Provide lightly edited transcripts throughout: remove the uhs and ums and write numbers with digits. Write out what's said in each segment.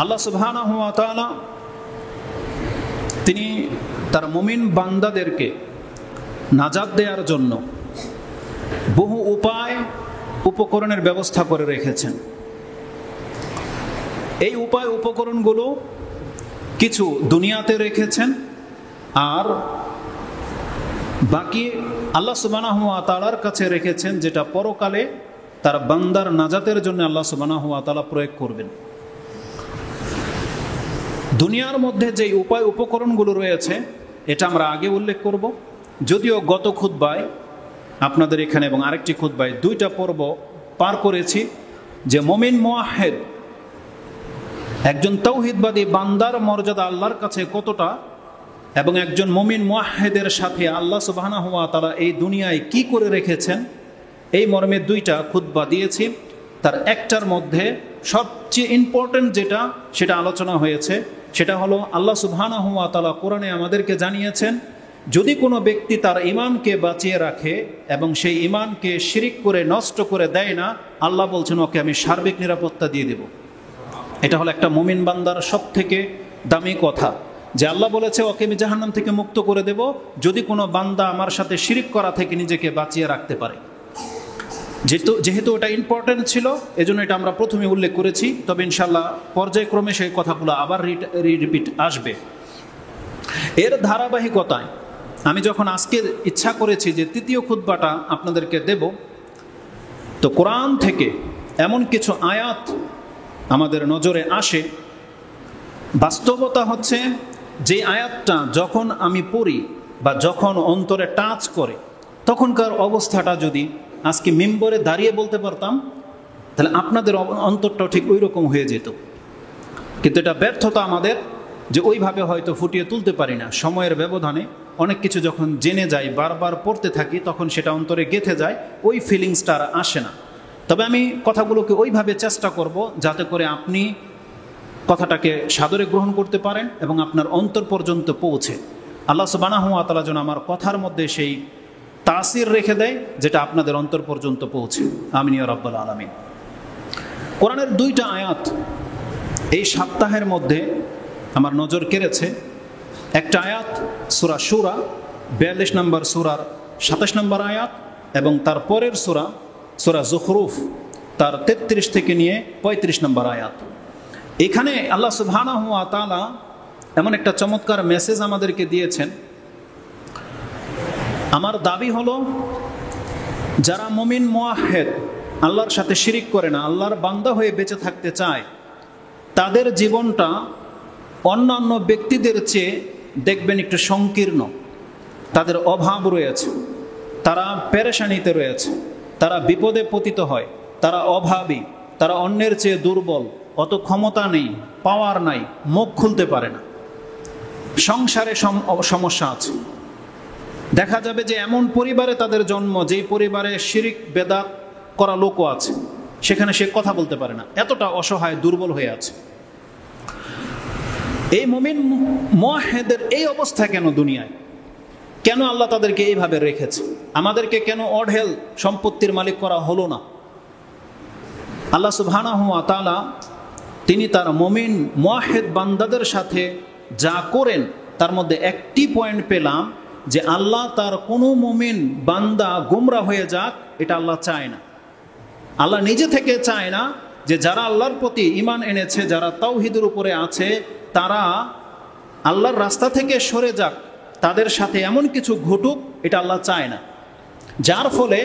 আল্লাহ সুবহানাহু ওয়া তাআলা তিনি তার মুমিন বান্দাদেরকে নাজাত দেওয়ার জন্য বহু উপায় উপকরণের ব্যবস্থা করে রেখেছেন। এই উপায় উপকরণগুলো কিছু দুনিয়াতে রেখেছেন, আর বাকি আল্লাহ সুবহানাহু ওয়া তাআলার কাছে রেখেছেন, যেটা পরকালে তার বান্দার নাজাতের জন্য আল্লাহ সুবহানাহু ওয়া তাআলা প্রয়োগ করবেন। দুনিয়ার মধ্যে যে উপায় উপকরণগুলো রয়েছে এটা আমরা আগে উল্লেখ করব, যদিও গত খুতবায় আপনাদের এখানে এবং আরেকটি খুতবায় দুইটা পর্ব পার করেছি যে মুমিন মুওয়াহ্হিদ একজন তাওহীদবাদী বান্দার মর্যাদা আল্লাহর কাছে কতটা, এবং একজন মুমিন মুওয়াহ্হিদের সাথে আল্লাহ সুবহানাহু ওয়া তাআলা এই দুনিয়ায় কি করে রেখেছেন, এই মর্মে দুইটা খুতবা দিয়েছি। তার একটার মধ্যে সবচেয়ে ইম্পর্টেন্ট যেটা সেটা আলোচনা হয়েছে, সেটা হলো আল্লাহ সুবহানাহু ওয়া তাআলা কোরআনে আমাদেরকে জানিয়েছেন যদি কোনো ব্যক্তি তার ঈমানকে বাঁচিয়ে রাখে এবং সেই ঈমানকে শিরিক করে নষ্ট করে দেয় না, আল্লাহ বলছেন ওকে আমি সার্বিক নিরাপত্তা দিয়ে দেব। এটা হলো একটা মুমিন বান্দার সব থেকে দামি কথা, যে আল্লাহ বলেছে ওকে আমি জাহান্নাম থেকে মুক্ত করে দেব যদি কোনো বান্দা আমার সাথে শিরিক করা থেকে নিজেকে বাঁচিয়ে রাখতে পারে। যেহেতু এটা ইম্পর্টেন্ট ছিল এজন্য এটা আমরা প্রথমে উল্লেখ করেছি, তবে ইনশাল্লাহ পর্যায়ক্রমে সেই কথাগুলো আবার রিপিট আসবে। এর ধারাবাহিকতায় আমি যখন আজকে ইচ্ছা করেছি যে তৃতীয় খুতবাটা আপনাদেরকে দেব, তো কোরআন থেকে এমন কিছু আয়াত আমাদের নজরে আসে। বাস্তবতা হচ্ছে যে আয়াতটা যখন আমি পড়ি বা যখন অন্তরে টাচ করে, তখনকার অবস্থাটা যদি আজকে মিম্বরে দাঁড়িয়ে বলতে পারতাম তাহলে আপনাদের অন্তরটাও ঠিক ওই রকম হয়ে যেত। কিন্তু এটা ব্যর্থতা আমাদের যে ওইভাবে হয়তো ফুটিয়ে তুলতে পারি না। সময়ের ব্যবধানে অনেক কিছু যখন জেনে যাই, বারবার পড়তে থাকি, তখন সেটা অন্তরে গেঁথে যায়, ওই ফিলিংসটা আর আসে না। তবে আমি কথাগুলোকে ওইভাবে চেষ্টা করব যাতে করে আপনি কথাটাকে সাদরে গ্রহণ করতে পারেন এবং আপনার অন্তর পর্যন্ত পৌঁছে। আল্লাহ সুবহানাহু ওয়া তাআলা যেন আমার কথার মধ্যে সেই তাসির রেখে দেয় যেটা আপনাদের অন্তর পর্যন্ত পৌঁছে। আমিন ইয়া রাব্বাল আলামিন। কোরআনের দুইটা আয়াত এই সপ্তাহের মধ্যে আমার নজর কেড়েছে। একটা আয়াত সূরা শুরা 42 নম্বর সূরার 27 নম্বর আয়াত, এবং তার পরের সূরা যুখরুফ তার 33 থেকে নিয়ে 35 নম্বর আয়াত। এখানে আল্লাহ সুবহানাহু ওয়া তাআলা এমন একটা চমৎকার মেসেজ আমাদেরকে দিয়েছেন। আমার দাবি হলো যারা মুমিন মুওয়াহ্হিদ আল্লাহর সাথে শিরিক করে না, আল্লাহর বান্দা হয়ে বেঁচে থাকতে চায়, তাদের জীবনটা অন্যান্য ব্যক্তিদের চেয়ে দেখবেন একটু সংকীর্ণ। তাদের অভাব রয়েছে, তারা পেরেশানিতে রয়েছে, তারা বিপদে পতিত হয়, তারা অভাবী, তারা অন্যের চেয়ে দুর্বল, অত ক্ষমতা নেই, পাওয়ার নাই, মুখ খুলতে পারে না, সংসারে সমস্যা আছে। দেখা যাবে যে এমন পরিবারে তাদের জন্ম যেই পরিবারে শিরিক বেদাত করা লোকও আছে, সেখানে সে কথা বলতে পারে না, এতটা অসহায় দুর্বল হয়ে আছে। এই মুমিন মুওয়াহ্হিদের এই অবস্থা কেন দুনিয়ায়? কেন আল্লাহ তাদেরকে এইভাবে রেখেছে? আমাদেরকে কেন অঢেল সম্পত্তির মালিক করা হলো না? আল্লাহ সুবহানাহু ওয়া তাআলা তিনি তার মুমিন মুওয়াহ্হিদ বান্দাদের সাথে যা করেন তার মধ্যে একটি পয়েন্ট পেলাম যে আল্লাহ তার কোনো মুমিন বান্দা গোমরা হয়ে যাক, এটা আল্লাহ চায় না। আল্লাহ নিজে থেকে চায় না যে যারা আল্লাহর প্রতি ঈমান এনেছে, যারা তাওহীদের উপরে আছে, তারা আল্লাহর রাস্তা থেকে সরে যাক, তাদের সাথে এমন কিছু ঘটুক, এটা আল্লাহ চায় না। যার ফলে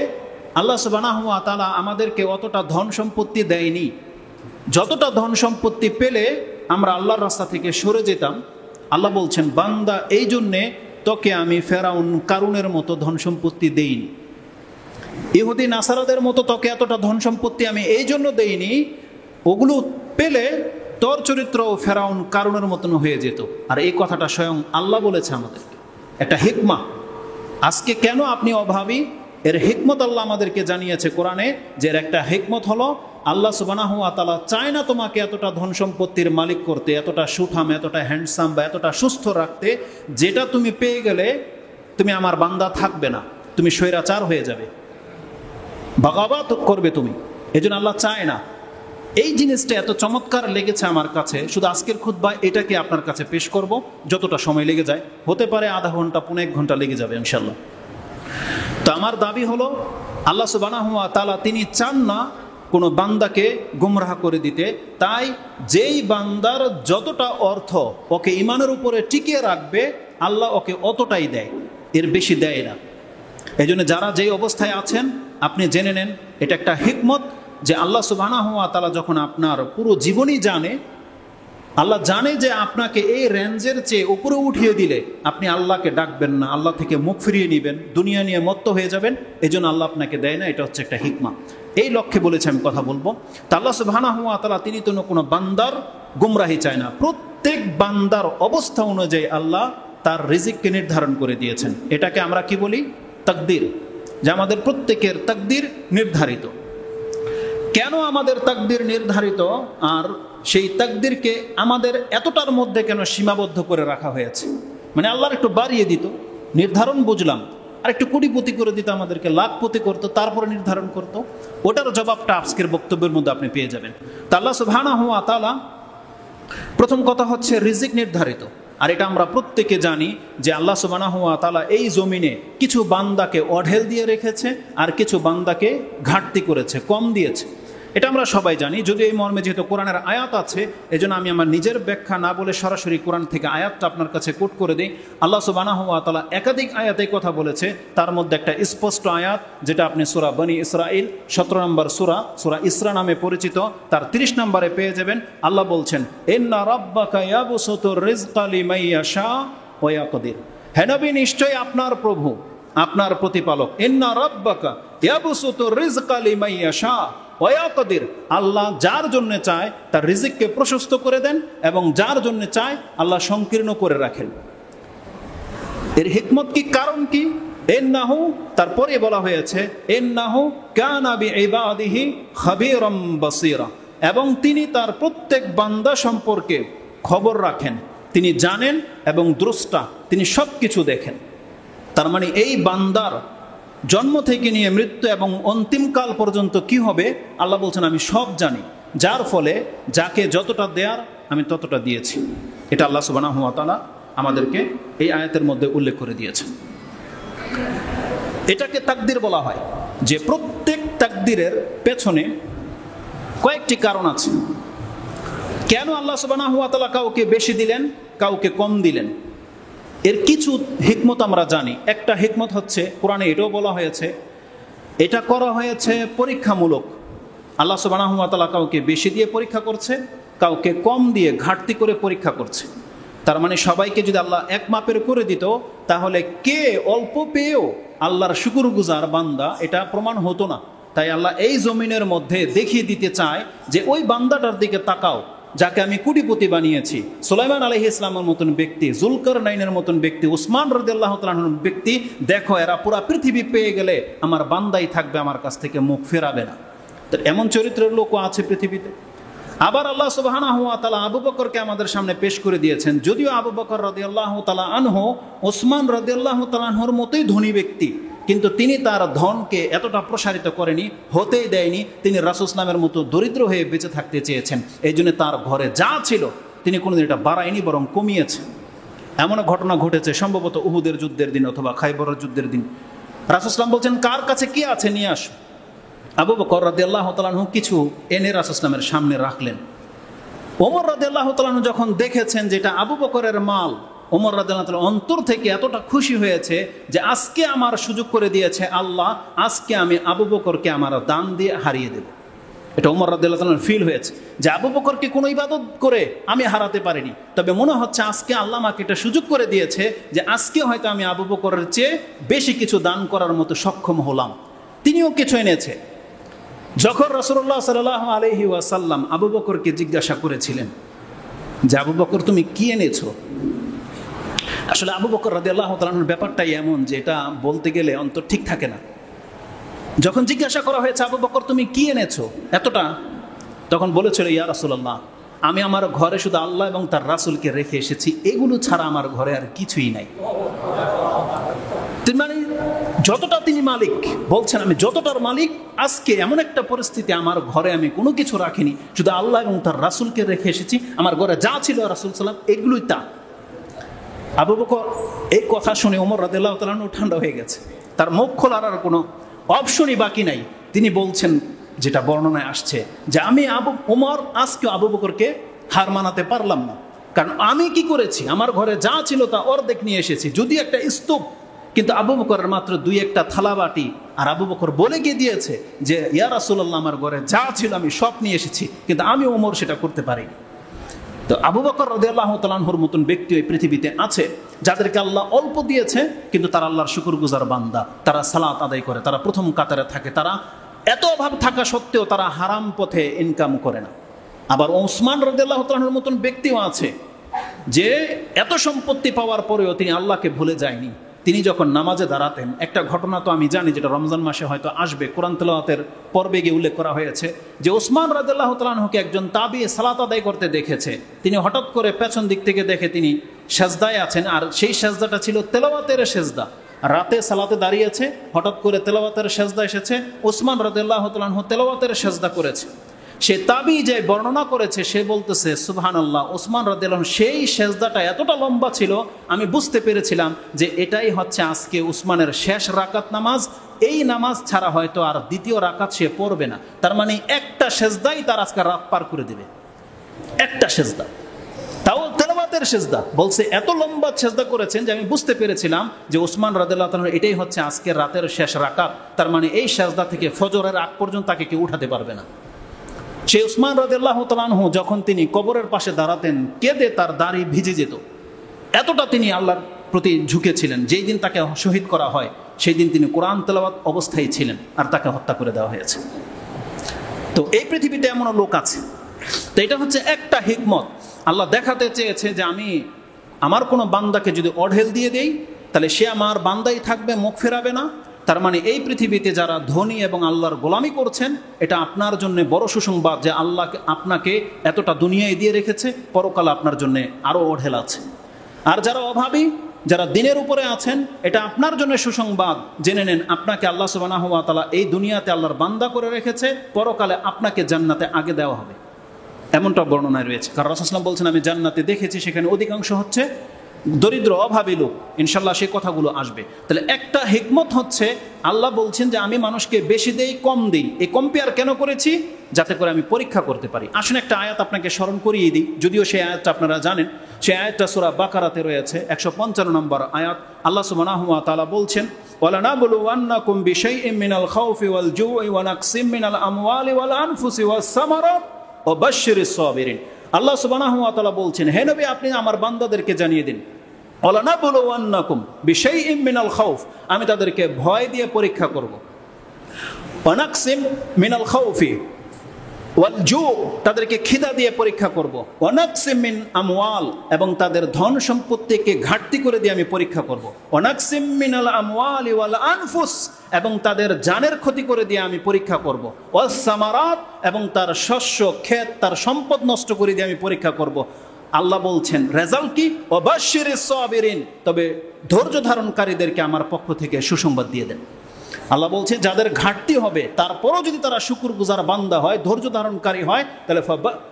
আল্লাহ সুবহানাহু ওয়া তাআলা আমাদেরকে অতটা ধন সম্পত্তি দেয়নি। যতটা ধন সম্পত্তি পেলে আমরা আল্লাহর রাস্তা থেকে সরে যেতাম, আল্লাহ বলছেন বান্দা এই জন্যে তোকে আমি ফেরাউন কারুনের মতো ধন সম্পত্তি দেইনি, ইহুদি নাসারাদের মতো তোকে এতটা ধন সম্পত্তি আমি এই জন্য দেইনি, ওগুলো পেলে তোর চরিত্র ফেরাউন কারুনের মতন হয়ে যেত। আর এই কথাটা স্বয়ং আল্লাহ বলেছে আমাদেরকে, একটা হিকমা। আজকে কেন আপনি অভাবী, এর হিকমত আল্লাহ আমাদেরকে জানিয়েছে কোরআনে, যে এর একটা হিকমত হলো আল্লাহ সুবহানাহু ওয়া তাআলা চায় না তোমাকে এতটা ধন সম্পত্তির মালিক করতে, এতটা সুঠাম, এতটা হ্যান্ডসাম বা এতটা সুস্থ রাখতে, যেটা তুমি পেয়ে গেলে তুমি আমার বান্দা থাকবে না, তুমি স্বৈরাচার হয়ে যাবে, বাগাবাত করবে তুমি। এজন্য আল্লাহ চায় না। এই জিনিসটা এত চমৎকার লেগেছে আমার কাছে, শুধু আজকের খুতবা এটাকে আপনার কাছে পেশ করব, যতটা সময় লেগে যায়, হতে পারে আধা ঘন্টা 1.5 ঘন্টা লেগে যাবে ইনশাল্লাহ। তো আমার দাবি হলো, আল্লাহ সুবহানাহু ওয়া তাআলা তিনি চান না কোনো বান্দাকে গুমরাহ করে দিতে, তাই যেই বান্দার যতটা অর্থ ওকে ইমানের উপরে টিকিয়ে রাখবে আল্লাহ ওকে অতটাই দেয়, এর বেশি দেয় না। এই জন্য যারা যেই অবস্থায় আছেন আপনি জেনে নেন এটা একটা হিকমত, যে আল্লাহ সুবহানাহু ওয়া তাআলা যখন আপনার পুরো জীবনই জানে, আল্লাহ জানে যে আপনাকে এই রেঞ্জের চেয়ে উপরে উঠিয়ে দিলে আপনি আল্লাহকে ডাকবেন না, আল্লাহ থেকে মুখ ফিরিয়ে নেবেন, দুনিয়া নিয়ে মত্ত হয়ে যাবেন, এই জন্য আল্লাহ আপনাকে দেয় না। এটা হচ্ছে একটা হিকমা। এই লক্ষ্যে বলেছে আমি কথা বলবো। তা আল্লাহ সুবহানাহু ওয়া তাআলা তিনি তো কোনো বান্দার গুমরাহি চায় না, প্রত্যেক বান্দার অবস্থা অনুযায়ী আল্লাহ তার রিজিককে নির্ধারণ করে দিয়েছেন। এটাকে আমরা কি বলি? তাকদীর, যে আমাদের প্রত্যেকের তাকদীর নির্ধারিত। কেন আমাদের তাকদীর নির্ধারিত, আর সেই তাকদীরকে আমাদের এতটার মধ্যে কেন সীমাবদ্ধ করে রাখা হয়েছে? মানে আল্লাহর একটু বাড়িয়ে দিত, নির্ধারণ বুঝলাম, আর একটু কোটিপতি করে দিত, আমাদেরকে লাখপতি করতো, তারপরে নির্ধারণ করতো। ওটার জবাবটা আজকের বক্তব্যের মধ্যে আপনি পেয়ে যাবেন। তা আল্লাহ সুবহানাহু ওয়া তাআলা প্রথম কথা হচ্ছে রিজিক নির্ধারিত। আর এটা আমরা প্রত্যেকে জানি যে আল্লাহ সুবহানাহু ওয়া তাআলা এই জমিনে কিছু বান্দাকে অঢেল দিয়ে রেখেছে, আর কিছু বান্দাকে ঘাটতি করেছে, কম দিয়েছে। এটা আমরা সবাই জানি। যদি এই মর্মে যেহেতু কোরআনের আয়াত আছে, এজন্য আমি আমার নিজের ব্যাখ্যা না বলে সরাসরি কোরআন থেকে আয়াতটা আপনার কাছে কোট করে দিই। আল্লাহ সুবহানাহু ওয়া তাআলা একাধিক আয়াতে কথা বলেছে, তার মধ্যে একটা স্পষ্ট আয়াত যেটা আপনি সূরা বনী ইসরাইল 17 নম্বর সূরা ইসরা নামে পরিচিত, তার 30 নম্বরে পেয়ে যাবেন। আল্লাহ বলছেন, ইন্না রাব্বাকা ইয়াবসুতুর রিজকা লিমান ইয়াশা ওয়া ইয়াকদির। হে নবী, নিশ্চয়ই আপনার প্রভু, আপনার প্রতিপালক, ইন্না রাব্বাকা ইয়াবসুতুর রিজকা লিমান ইয়াশা ওয়া ইয়াকদির, আল্লাহ যার জন্য চায় তার রিজিককে প্রশস্ত করে দেন, এবং যার জন্য চায় আল্লাহ সংকীর্ণ করে রাখেন। এর হিকমত কি, কারণ কি? ইন্নাহু, তারপরে বলা হয়েছে ইন্নাহু কানা বিইবাদিহি খাবীরাম বাসীরা, এবং তিনি তার প্রত্যেক বান্দা সম্পর্কে খবর রাখেন, তিনি জানেন এবং দ্রষ্টা, তিনি সব কিছু দেখেন। তার মানে এই বান্দার জন্ম থেকে নিয়ে মৃত্যু এবং অন্তিমকাল পর্যন্ত কি হবে আল্লাহ বলছেন আমি সব জানি, যার ফলে যাকে যতটা দেয়ার আমি ততটা দিয়েছি। এটা আল্লাহ সুবহানাহু ওয়া তাআলা আমাদেরকে এই আয়াতের মধ্যে উল্লেখ করে দিয়েছেন। এটাকে তাকদীর বলা হয়, যে প্রত্যেক তাকদীরের পেছনে কয়েকটি কারণ আছে। কেন আল্লাহ সুবহানাহু ওয়া তাআলা কাউকে বেশি দিলেন, কাউকে কম দিলেন, এর কিছু হিকমত আমরা জানি। একটা হিকমত হচ্ছে, কোরআনে এটাও বলা হয়েছে, এটা করা হয়েছে পরীক্ষামূলক। আল্লাহ সুবহানাহু ওয়া তাআলা কাউকে বেশি দিয়ে পরীক্ষা করছে, কাউকে কম দিয়ে ঘাটতি করে পরীক্ষা করছে। তার মানে সবাইকে যদি আল্লাহ এক মাপের করে দিত, তাহলে কে অল্প পেয়েও আল্লাহর শুকরগুজার বান্দা, এটা প্রমাণ হতো না। তাই আল্লাহ এই জমিনের মধ্যে দেখিয়ে দিতে চায় যে ওই বান্দাটার দিকে তাকাও, যাকে আমি কোটিপতি বানিয়েছি। সুলাইমান আলাইহিস সালামের মতন ব্যক্তি, যুলকারনাইনের মতন ব্যক্তি, উসমান রাদিয়াল্লাহু তাআলা আনহুর ব্যক্তি, দেখো এরা পুরা পৃথিবী পেয়ে গেলে আমার বান্দাই থাকবে, আমার কাছ থেকে মুখ ফেরাবে না। তো এমন চরিত্রের লোকও আছে পৃথিবীতে। আবার আল্লাহ সুবহানাহু ওয়া তাআলা আবু বকরকে আমাদের সামনে পেশ করে দিয়েছেন। যদিও আবু বকর রাদিয়াল্লাহু তাআলা আনহু ওসমান রাদিয়াল্লাহু তাআলা আনহুর মতোই ধনী ব্যক্তি, কিন্তু তিনি তার ধনকে এতটা প্রসারিত করেনি, হতেই দেয়নি। তিনি রাসূল সাল্লাল্লাহু আলাইহি ওয়াসাল্লামের মতো দরিদ্র হয়ে বেঁচে থাকতে চেয়েছেন। এই জন্য তার ঘরে যা ছিল তিনি কোনোদিন এটা বাড়ায়নি, বরং কমিয়েছে। এমন ঘটনা ঘটেছে সম্ভবত উহুদের যুদ্ধের দিন অথবা খাইবরের যুদ্ধের দিন। রাসূল সাল্লাল্লাহু আলাইহি ওয়াসাল্লাম বলছেন, কার কাছে কি আছে নিয়ে আসো। আবু বকর রাদিয়াল্লাহু তাআলা আনহু কিছু এনে রাসূল সাল্লাল্লাহু আলাইহি ওয়াসাল্লামের সামনে রাখলেন। ওমর রাদিয়াল্লাহু তাআলা আনহু যখন দেখেছেন যেটা আবু বকরের মাল, ওমর রাদিয়াল্লাহু তাআলা অন্তর থেকে এতটা খুশি হয়েছে যে আজকে আমার সুযোগ করে দিয়েছে আল্লাহ, আজকে আমি আবু বকরকে আমার দান দিয়ে হারিয়ে দেব। এটা ওমর রাদিয়াল্লাহু তাআলার ফিল হয়েছে যে আবু বকরকে কোনো ইবাদত করে আমি হারাতে পারিনি, তবে মনে হচ্ছে আজকে আল্লাহ আমাকে এটা সুযোগ করে দিয়েছে যে আজকে হয়তো আমি আবু বকরের চেয়ে বেশি কিছু দান করার মতো সক্ষম হলাম। তিনিও কিছু এনেছে। যখন রাসূলুল্লাহ সাল্লাল্লাহু আলাইহি ওয়াসাল্লাম আবু বকরকে জিজ্ঞাসা করেছিলেন যে আবু বকর তুমি কি এনেছো, আসলে আবু বকর রাদিয়াল্লাহু তাআলার ব্যাপারটাই এমন যে এটা বলতে গেলে অন্তর ঠিক থাকে না। যখন জিজ্ঞাসা করা হয়েছে আবু বকর তুমি কি এনেছো এতটা, তখন বলেছিল ইয়া রাসূলুল্লাহ, আমি আমার ঘরে শুধু আল্লাহ এবং তার রাসূলকে রেখে এসেছি, এগুলো ছাড়া আমার ঘরে আর কিছুই নাই। মানে যতটা তিনি মালিক বলছেন, আমি যতটার মালিক, আজকে এমন একটা পরিস্থিতি, আমার ঘরে আমি কোনো কিছু রাখিনি, শুধু আল্লাহ এবং তার রাসূলকে রেখে এসেছি। আমার ঘরে যা ছিল রাসূল সাল্লাম এগুলোই তা। আবু বকর এই কথা শুনে ওমর রাদিয়াল্লাহু তাআলা আনহু ঠান্ডা হয়ে গেছে, তার মুখ খোলার আর কোনো অপশনই বাকি নাই। তিনি বলছেন, যেটা বর্ণনায় আসছে, যে আমি ওমর আজকে আবু বকরকে হার মানাতে পারলাম না, কারণ আমি কি করেছি, আমার ঘরে যা ছিল তা অর্ধেক নিয়ে এসেছি, যদি একটা স্তূপ, কিন্তু আবু বকরের মাত্র 2-1টা থালা বাটি। আর আবু বকর বলে গিয়ে দিয়েছে যে ইয়া রাসূলুল্লাহ, আমার ঘরে যা ছিল আমি সব নিয়ে এসেছি, কিন্তু আমি ওমর সেটা করতে পারিনি। তো আবু বকর রাদিয়াল্লাহু তাআলা আনহুর মতন ব্যক্তি এই পৃথিবীতে আছে, যাদেরকে আল্লাহ অল্প দিয়েছে, কিন্তু তারা আল্লাহর শুকরগুজার বান্দা, তারা সালাত আদায় করে, তারা প্রথম কাতারে থাকে, তারা এত অভাব থাকা সত্ত্বেও তারা হারাম পথে ইনকাম করে না। আবার ওসমান রাদিয়াল্লাহু তাআলা আনহুর মতন ব্যক্তিও আছে, যে এত সম্পত্তি পাওয়ার পরেও তিনি আল্লাহকে ভুলে যায়নি। তিনি যখন নামাজে দাঁড়াতেন, একটা ঘটনা তো আমি জানি, যেটা রমজান মাসে হয়তো আসবে, কোরআন তেলাওয়াতের পর্বে গিয়ে উল্লেখ করা হয়েছে, যে ওসমান রাদিয়াল্লাহু তাআলা আনহুকে একজন তাবী সালাত আদায় করতে দেখেছে। তিনি হঠাৎ করে পেছন দিক থেকে দেখে তিনি সেজদায় আছেন, আর সেই সেজদাটা ছিল তেলাওয়াতের সেজদা। রাতে সালাতে দাঁড়িয়েছে, হঠাৎ করে তেলাওয়াতের সেজদা এসেছে, ওসমান রাদিয়াল্লাহু তাআলা আনহু তেলাওয়াতের সেজদা করেছে। সে তাবী যে বর্ণনা করেছে, সে বলতেছে সুবহানাল্লাহ, ওসমান রাদিয়াল্লাহু আনহু সেই সেজদাটা এতটা লম্বা ছিল, আমি বুঝতে পেরেছিলাম যে এটাই হচ্ছে আজকে উসমানের শেষ রাকাত নামাজ। এই নামাজ ছাড়া হয়তো আর দ্বিতীয় রাকাত সে পড়বে না। তার মানে একটা সেজদাই তার আজকে রাত পার করে দেবে, একটা সেজদা, তাও তেলাওয়াতের সেজদা। বলছে এত লম্বা সেজদা করেছেন যে আমি বুঝতে পেরেছিলাম যে ওসমান রাদিয়াল্লাহু তাআলা এটাই হচ্ছে আজকের রাতের শেষ রাকাত। তার মানে এই সেজদা থেকে ফজরের আগ পর্যন্ত তাকে কেউ উঠাতে পারবে না। সেই ওসমান রাদিয়াল্লাহু তাআলা আনহু যখন তিনি কবরের পাশে দাঁড়াতেন, কেঁদে তার দাড়ি ভিজে যেত, এতটা তিনি আল্লাহর প্রতি ঝুঁকেছিলেন। যেই দিন তাকে শহীদ করা হয়, সেই দিন তিনি কোরআন তেলাওয়াত অবস্থায় ছিলেন, আর তাকে হত্যা করে দেওয়া হয়েছে। তো এই পৃথিবীতে এমনও লোক আছে। তো এটা হচ্ছে একটা হিকমত। আল্লাহ দেখাতে চেয়েছে যে আমি আমার কোনো বান্দাকে যদি অঢেল দিয়ে দেই, তাহলে সে আমার বান্দাই থাকবে, মুখ ফেরাবে না। তার মানে এই পৃথিবীতে যারা ধনী এবং আল্লাহর গোলামি করছেন, এটা আপনার জন্য বড় সুসংবাদ যে আল্লাহ আপনাকে এতটা দুনিয়ায় দিয়ে রেখেছে, পরকালে আপনার জন্য আরও অঢেল আছে। আর যারা অভাবী, যারা দিনের উপরে আছেন, এটা আপনার জন্য সুসংবাদ। জেনে নেন, আপনাকে আল্লাহ সুবহানাহু ওয়া তাআলা এই দুনিয়াতে আল্লাহর বান্দা করে রেখেছে, পরকালে আপনাকে জান্নাতে আগে দেওয়া হবে, এমনটা বর্ণনায় রয়েছে। কারণ রাসূল সাল্লাল্লাহু আলাইহি ওয়াসাল্লাম বলছেন, আমি জান্নাতে দেখেছি সেখানে অধিকাংশ হচ্ছে দরিদ্র অভাবী লোক। ইনশাল্লাহ সেই কথাগুলো আসবে। তাহলে একটা হিকমত হচ্ছে, আল্লাহ বলছেন যে আমি মানুষকে বেশি দেই কম দিই। এই কম্পেয়ার কেন করেছি? যাতে করে আমি পরীক্ষা করতে পারি। আসুন একটা আয়াত আপনাকে স্মরণ করিয়ে দিই, যদিও সেই আয়াতটা আপনারা জানেন। সেই আয়াতটা সূরা বাকারাতে রয়েছে, 155 নম্বর আয়াত। আল্লাহ সুবহানাহু ওয়া তাআলা বলছেন, ওয়ালানাবলুওয়ান্নাকুম বিশাইইম মিনাল খাউফি ওয়াল জুই ওয়া নাকসিম মিনাল আমওয়ালি ওয়াল আনফুসি ওয়াস সামারাত ওয়া বাশশিরিস সাবিরিন। আল্লাহ সুবহানাহু ওয়া তাআলা বলছেন, হে নবী, আপনি আমার বান্দাদেরকে জানিয়ে দিন, ওয়ালানাবলুওয়ান্নাকুম বিশাইইম মিনাল খাউফ, আমি তাদেরকে ভয় দিয়ে পরীক্ষা করব। ওয়া নাকসিম মিনাল খাউফি ওয়াল জু, তাদেরকে খিদা দিয়ে পরীক্ষা করব। ওয়া নাকসিম মিন আমওয়াল, এবং তাদের ধন সম্পত্তিকে ঘাটতি করে দিয়ে আমি পরীক্ষা করব। ওয়া নাকসিম মিনাল আমওয়ালি ওয়াল আনফুস, এবং তাদের জানের ক্ষতি করে দিয়ে আমি পরীক্ষা করব। ওয়াস সামারাত, এবং তার শস্য ক্ষেত, তার সম্পদ নষ্ট করে দিয়ে আমি পরীক্ষা করব। আল্লাহ বলছেন রেজাল্ট কি? ওয়া বাশশিরিস সাবিরিন, তবে ধৈর্য ধারণকারীদেরকে আমার পক্ষ থেকে সুসংবাদ দিয়ে দেন। আল্লাহ বলছে যাদের ঘাটতি হবে, তারপরও যদি তারা শুকরগুজার বান্দা হয়, ধৈর্য ধারণকারী হয়, তাহলে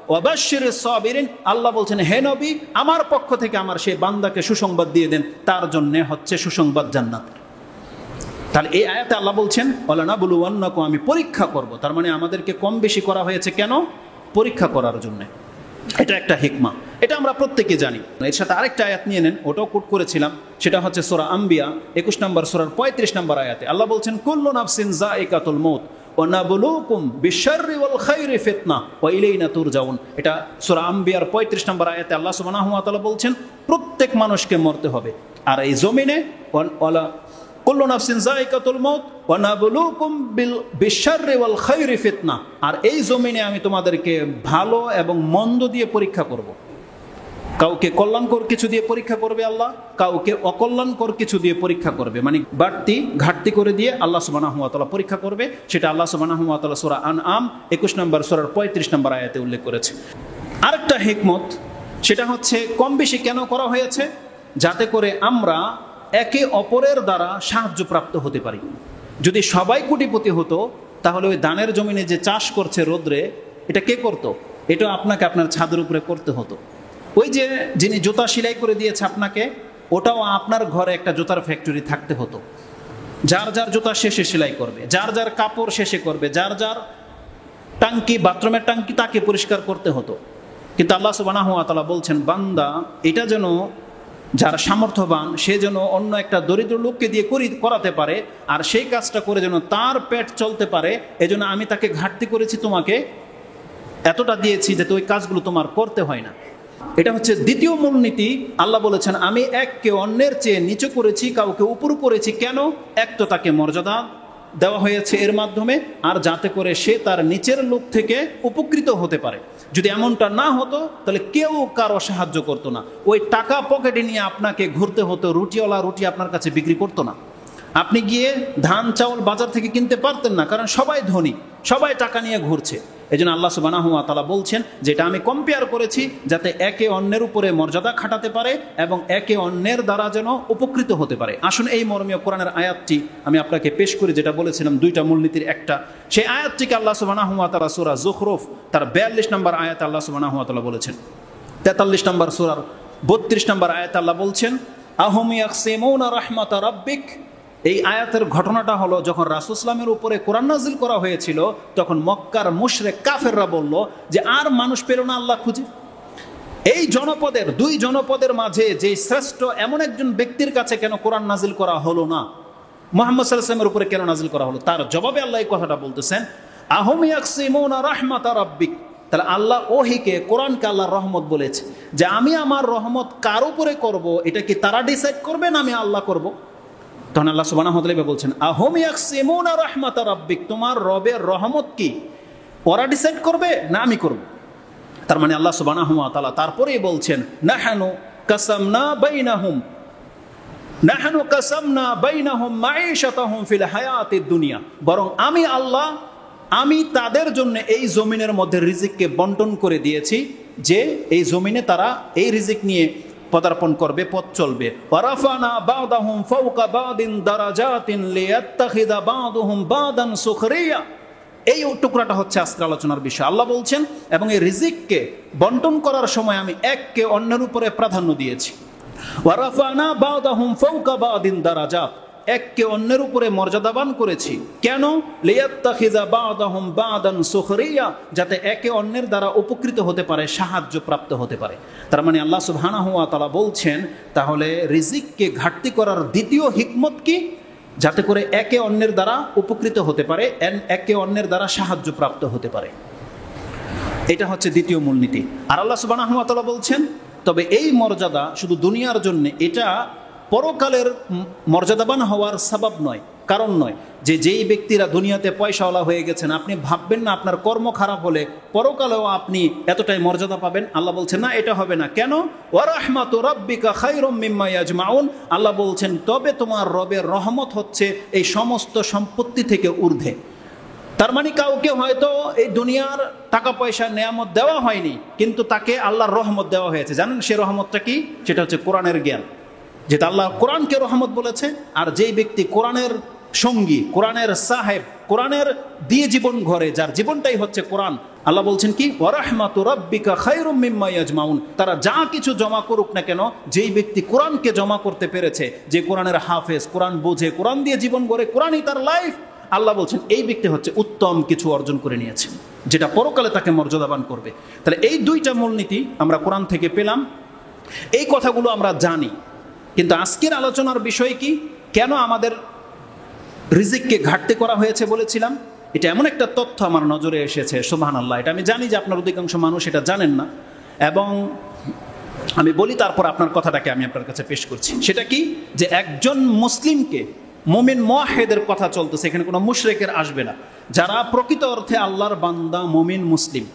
ওয়া বাশশিরিস সাবিরিন, আল্লাহ বলছেন হে নবী, আমার পক্ষ থেকে আমার সেই বান্দাকে সুসংবাদ দিয়ে দেন, তার জন্য হচ্ছে সুসংবাদ জান্নাত। তাহলে এই আয়াতে আল্লাহ বলছেন ওয়ালানাবলুওয়ান্নাকুম, আমি পরীক্ষা করব। তার মানে আমাদেরকে কম বেশি করা হয়েছে কেন? পরীক্ষা করার জন্য। এটা একটা হিকমা, এটা আমরা প্রত্যেকে জানি। এর সাথে আরেকটা আয়াত নিয়ে নেন, ওটাও কোট করেছিলাম, সেটা হচ্ছে সূরা আম্বিয়া 21 নম্বর সূরার 35 নম্বর আয়াতে আল্লাহ বলছেন, কুল্লু নাফসিন যায়িকাতুল মউত ওয়া নাবলুকুম বিশ-শাররি ওয়াল খায়রি ফিতনা ওয়া ইলাইনা তুরজাউন। এটা সূরা আম্বিয়ার 35 নম্বর আয়াতে আল্লাহ সুবহানাহু ওয়া তাআলা বলছেন, প্রত্যেক মানুষকে মরতে হবে। আর এই জমিনে কুল্লু নাফসিন যায়িকাতুল মউত ওয়া নাবলুকুম বিশ-শাররি ওয়াল খায়রি ফিতনা, আর এই জমিনে আমি তোমাদেরকে ভালো এবং মন্দ দিয়ে পরীক্ষা করব। কাউকে কল্যাণকর কিছু দিয়ে পরীক্ষা করবে আল্লাহ, কাউকে অকল্যাণকর কিছু দিয়ে পরীক্ষা করবে। মানে বাড়তি ঘাটতি করে দিয়ে আল্লাহ সুবহানাহু ওয়া তাআলা পরীক্ষা করবে। সেটা আল্লাহ সুবহানাহু ওয়া তাআলা সূরা আনআম 21 নম্বর সূরার 35 নম্বর আয়াতে উল্লেখ করেছে। আরেকটা হিকমত, সেটা হচ্ছে কম বেশি কেন করা হয়েছে? যাতে করে আমরা একে অপরের দ্বারা সাহায্যপ্রাপ্ত হতে পারি। যদি সবাই কোটিপতি হতো তাহলে ওই দানের জমিনে যে চাষ করছে রোদ্রে, এটা কে করতো? এটা আপনাকে আপনার ছাদের উপরে করতে হতো। ওই যে যিনি জুতা সেলাই করে দিয়েছে আপনাকে, ওটাও আপনার ঘরে একটা জুতার ফ্যাক্টরি থাকতে হতো। যার যার জুতা শেষে সেলাই করবে, যার যার কাপড় শেষে করবে, যার যার টাঙ্কি, বাথরুমের টাঙ্কি তাকে পরিষ্কার করতে হতো। কিন্তু আল্লাহ সুবহানাহু ওয়া তাআলা বলছেন, বান্দা এটা যেন, যারা সামর্থ্যবান সে যেন অন্য একটা দরিদ্র লোককে দিয়ে করাতে পারে, আর সেই কাজটা করে যেন তার পেট চলতে পারে, এজন্য আমি তাকে ঘাটতি করেছি, তোমাকে এতটা দিয়েছি যাতে ওই কাজগুলো তোমার করতে হয় না। এটা হচ্ছে দ্বিতীয় মূলনীতি। আল্লাহ বলেছেন, আমি এককে অন্যের চেয়ে নিচু করেছি, কাউকে উপর করেছি। কেন? এক তো তাকে মর্যাদা দেওয়া হয়েছে এর মাধ্যমে, আর যাতে করে সে তার নিচের লোক থেকে উপকৃত হতে পারে। যদি এমনটা না হতো তাহলে কেউ কারো সাহায্য করতো না। ওই টাকা পকেটে নিয়ে আপনাকে ঘুরতে হতো, রুটিওয়ালা রুটি আপনার কাছে বিক্রি করতো না। আপনি গিয়ে ধান চাউল বাজার থেকে কিনতে পারতেন না, কারণ সবাই ধনী, সবাই টাকা নিয়ে ঘুরছে। এই জন্য আল্লাহ সুবহানাহু ওয়া তাআলা বলছেন, যেটা আমি কম্পেয়ার করেছি যাতে একে অন্যের উপরে মর্যাদা খাটাতে পারে এবং একে অন্যের দ্বারা যেন উপকৃত হতে পারে। আসুন এই মর্মীয় কোরআনের আয়াতটি আমি আপনাকে পেশ করি, যেটা বলেছিলাম দুইটা মূলনীতির একটা। সেই আয়াতটিকে আল্লাহ সুবহানাহু ওয়া তাআলা সূরা যুখরুফ তার 42 নম্বর আয়াতে আল্লাহ সুবহানাহু ওয়া তাআলা বলেছেন। 43 নম্বর সূরার 32 নম্বর আয়াতে আল্লাহ বলছেন, আহুম ইয়াকসিমুনা রাহমাতা রাব্বিক। এই আয়াতের ঘটনাটা হলো, যখন রাসূল সাল্লাল্লাহু আলাইহি ওয়াসাল্লামের উপরে কোরআন নাজিল করা হয়েছিল, তখন মক্কার মুশরিক কাফেররা বলল যে আর মানুষ পেল না আল্লাহ খুঁজে। এই জনপদের, দুই জনপদের মাঝে যে শ্রেষ্ঠ এমন একজন ব্যক্তির কাছে কেন কোরআন নাজিল করা হলো না, মুহাম্মদ সাল্লাল্লাহু আলাইহি ওয়াসাল্লামের উপরে কেন নাজিল করা হলো? তার জবাবে আল্লাহ এই কথাটা বলতেছেন, আহুম ইয়াকসিমুনা রাহমাতা রাব্বিক। তাহলে আল্লাহ ওহিকে, কোরআনকে আল্লাহর রহমত বলেছে, যে আমি আমার রহমত কার উপরে করব, এটা কি তারা ডিসাইড করবে না আমি আল্লাহ করব? তখন আল্লাহ সুবহানাহু ওয়া তাআলা বলছেন, আহুম ইয়াকসিমুনা রাহমাতা রাব্বিক, তোমার রবের রহমত কি ওরা ডিসাইড করবে না আমি করব? তার মানে আল্লাহ সুবহানাহু ওয়া তাআলা তারপরেই বলছেন, নাহনু কাসামনা বাইনাহুম মাঈশাতাহুম ফিল হায়াতিদ দুনিয়া। বরং আমি আল্লাহ, আমি তাদের জন্য এই জমিনের মধ্যে রিজিককে বন্টন করে দিয়েছি, যে এই জমিনে তারা এই রিজিক নিয়ে পদার্পণ করবে, পথ চলবে। ওয়ারাফানা বা'দাহুম ফাওকা বা'দিন দারাজাতিন লিয়াত্তাখিযা বা'দুহুম বা'দান সুখরিয়া। এই টুকরাটা হচ্ছে আজকের আলোচনার বিষয়। আল্লাহ বলছেন, এবং এই রিজিককে বন্টন করার সময় আমি এককে অন্যের উপরে প্রাধান্য দিয়েছি। ওয়ারাফানা বা'দাহুম ফাওকা বা'দিন দারাজাত, এককে অন্যের উপরে মর্যাদাবান করেছি। কেন? লিয়াত্তাখিযা বা'দাহুম বা'দান সুখরিয়া, যাতে একে অন্যের দ্বারা উপকৃত হতে পারে, সাহায্য প্রাপ্ত হতে পারে। তার মানে আল্লাহ সুবহানাহু ওয়া তাআলা বলছেন, তাহলে রিজিককে ঘাটতি করার দ্বিতীয় হিকমত কি? যাতে করে একে অন্যের দ্বারা উপকৃত হতে পারে, একে অন্যের দ্বারা সাহায্য প্রাপ্ত হতে পারে। এটা হচ্ছে দ্বিতীয় মূলনীতি। আর আল্লাহ সুবহানাহু ওয়া তাআলা বলছেন, তবে এই মর্যাদা শুধু দুনিয়ার জন্য, এটা পরকালের মর্যাদাবান হওয়ার সবাব নয়, কারণ নয়। যেই ব্যক্তিরা দুনিয়াতে পয়সাওয়ালা হয়ে গেছেন, আপনি ভাববেন না আপনার কর্ম খারাপ হলে পরকালেও আপনি এতটাই মর্যাদা পাবেন। আল্লাহ বলছেন না, এটা হবে না। কেন? ওয়া রাহমাতু রাব্বিকা খায়রুম মিম্মা ইয়াজমাউন। আল্লাহ বলছেন, তবে তোমার রবের রহমত হচ্ছে এই সমস্ত সম্পত্তি থেকে ঊর্ধ্বে। তার মানে কাউকে হয়তো এই দুনিয়ার টাকা পয়সা নেয়ামত দেওয়া হয়নি, কিন্তু তাকে আল্লাহর রহমত দেওয়া হয়েছে। জানেন সে রহমতটা কি? সেটা হচ্ছে কোরআনের জ্ঞান। যেটা আল্লাহ কোরআনকে রহমত বলেছে, আর যেই ব্যক্তি কোরআনের সঙ্গী, কোরআনের সাহেব, কোরআনের দিয়ে জীবন ঘরে, যার জীবনটাই হচ্ছে কোরআন, আল্লাহ বলছেন কি? ওয়া রাহমাতু রাব্বিকা খায়রুম মিম্মা ইয়াজমাউন। তারা যা কিছু জমা করুক না কেন, যেই ব্যক্তি কোরআনকে জমা করতে পেরেছে, যে কোরআনের হাফেজ, কোরআন বোঝে, কোরআন দিয়ে জীবন গড়ে, কোরআনই তার লাইফ, আল্লাহ বলছেন এই ব্যক্তি হচ্ছে উত্তম কিছু অর্জন করে নিয়েছে, যেটা পরকালে তাকে মর্যাদাবান করবে। তাহলে এই দুইটা মূলনীতি আমরা কোরআন থেকে পেলাম, এই কথাগুলো আমরা জানি। কিন্তু আজকের আলোচনার বিষয় কি? কেন আমাদের রিজিককে ঘাটতি করা হয়েছে বলেছিলাম, এটা এমন একটা তথ্য আমার নজরে এসেছে, সুবহানাল্লাহ। এটা আমি জানি যে আপনার অধিকাংশ মানুষ এটা জানেন না, এবং আমি বলি তারপর আপনার কথাটাকে আমি আপনার কাছে পেশ করছি। সেটা কি? যে একজন মুসলিমকে, মুমিন মুওয়াহহিদের কথা চলতেছে, এখানে কোনো মুশরিকের আসবে না। যারা প্রকৃত অর্থে আল্লাহর বান্দা, মুমিন মুসলিম,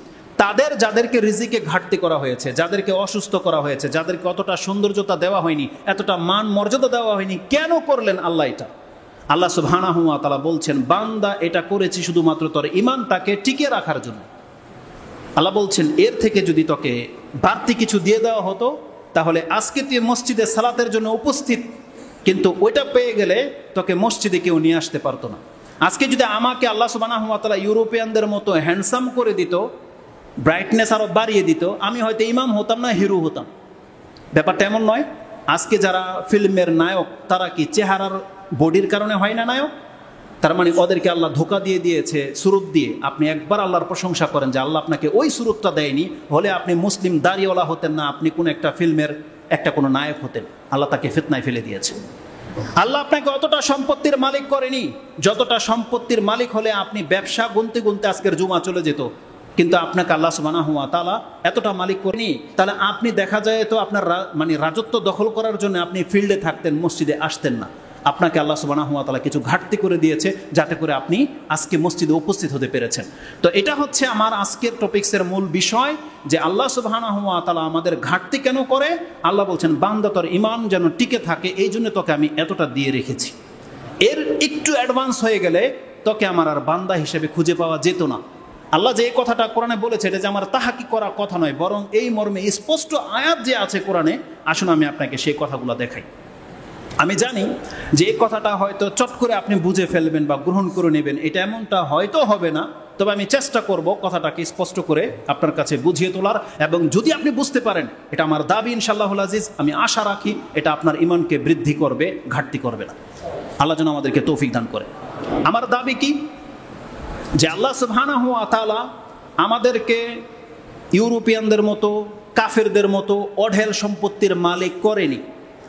তাদের যাদেরকে রিজিকে ঘাটতি করা হয়েছে, যাদেরকে অসুস্থ করা হয়েছে, যাদেরকে অতটা সৌন্দর্যতা দেওয়া হয়নি, এতটা মান মর্যাদা দেওয়া হয়নি, কেন করলেন আল্লাহ এটা? আল্লাহ সুবহানাহু ওয়া তাআলা বলছেন, বান্দা এটা করেছি শুধুমাত্র তোর ঈমানটাকে টিকিয়ে রাখার জন্য। আল্লাহ বলছেন, এর থেকে যদি তোকে বাড়তি কিছু দিয়ে দেওয়া হতো, তাহলে আজকে তুই মসজিদে সালাতের জন্য উপস্থিত কিন্তু ওইটা পেয়ে গেলে তোকে মসজিদে কেউ নিয়ে আসতে পারতো না। আজকে যদি আমাকে আল্লাহ সুবহানাহু ওয়া তাআলা ইউরোপিয়ানদের মতো হ্যান্ডসাম করে দিত, ব্রাইটনেস আরো বাড়িয়ে দিত, আমি হয়তো ইমাম হতাম না, হিরো হতাম। ব্যাপারটা এমন নয়। আজকে যারা ফিল্মের নায়ক তারা কি চেহারার বডির কারণে হয় না নায়ক? তার মানে ওদেরকে আল্লাহ ধোকা দিয়ে দিয়েছে সুরত দিয়ে। আপনি একবার আল্লাহর প্রশংসা করেন যে আল্লাহ আপনাকে ওই সুরতটা দেয়নি, হলে আপনি মুসলিম দাড়িওয়ালা হতেন না, আপনি কোন একটা ফিল্মের একটা কোনো নায়ক হতেন। আল্লাহ তাকে ফিতনায় ফেলে দিয়েছে। আল্লাহ আপনাকে অতটা সম্পত্তির মালিক করেনি যতটা সম্পত্তির মালিক হলে আপনি ব্যবসা গুনতে গুনতে আজকের জুমা চলে যেত, কিন্তু আপনাকে আল্লাহ সুবহানাহু ওয়া তাআলা এতটা মালিক করেনি। তাহলে আপনি দেখা যায় তো আপনার মানে রাজত্ব দখল করার জন্য আপনি ফিল্ডে থাকতেন, মসজিদে আসতেন না। আপনাকে আল্লাহ সুবহানাহু ওয়া তাআলা কিছু ঘাটতি করে দিয়েছে যাতে করে আপনি আজকে মসজিদে উপস্থিত হতে পেরেছেন। তো এটা হচ্ছে আমার আজকের টপিক্সের মূল বিষয়, যে আল্লাহ সুবহানাহু ওয়া তাআলা আমাদের ঘাটতি কেন করে। আল্লাহ বলছেন বান্দা তোর ঈমান যেন টিকে থাকে, এই জন্য তোকে আমি এতটা দিয়ে রেখেছি। এর একটু অ্যাডভান্স হয়ে গেলে তোকে আমার আর বান্দা হিসেবে খুঁজে পাওয়া যেত না। আল্লাহ যে কথাটা কোরআনে বলেছে এটা যে আমার তাহাকি করা কথা নয়, বরং এই মর্মে স্পষ্ট আয়াত যে আছে কোরআনে, আসুন আমি আপনাকে সেই কথাগুলো দেখাই। আমি জানি যে এই কথাটা হয়তো চট করে আপনি বুঝে ফেলবেন বা গ্রহণ করে নেবেন, এটা এমনটা হয়তো হবে না, তবে আমি চেষ্টা করব কথাটাকে স্পষ্ট করে আপনার কাছে বুঝিয়ে তোলার। এবং যদি আপনি বুঝতে পারেন, এটা আমার দাবি ইনশাআল্লাহুল আজিজ, আমি আশা রাখি এটা আপনার ঈমানকে বৃদ্ধি করবে, ঘাটতি করবে না। আল্লাহ যেন আমাদেরকে তৌফিক দান করে। আমার দাবি কি, যে আল্লাহ সুবহানাহু ওয়া তাআলা আমাদেরকে ইউরোপিয়ানদের মতো, কাফেরদের মতো অঢেল সম্পত্তির মালিক করেনি।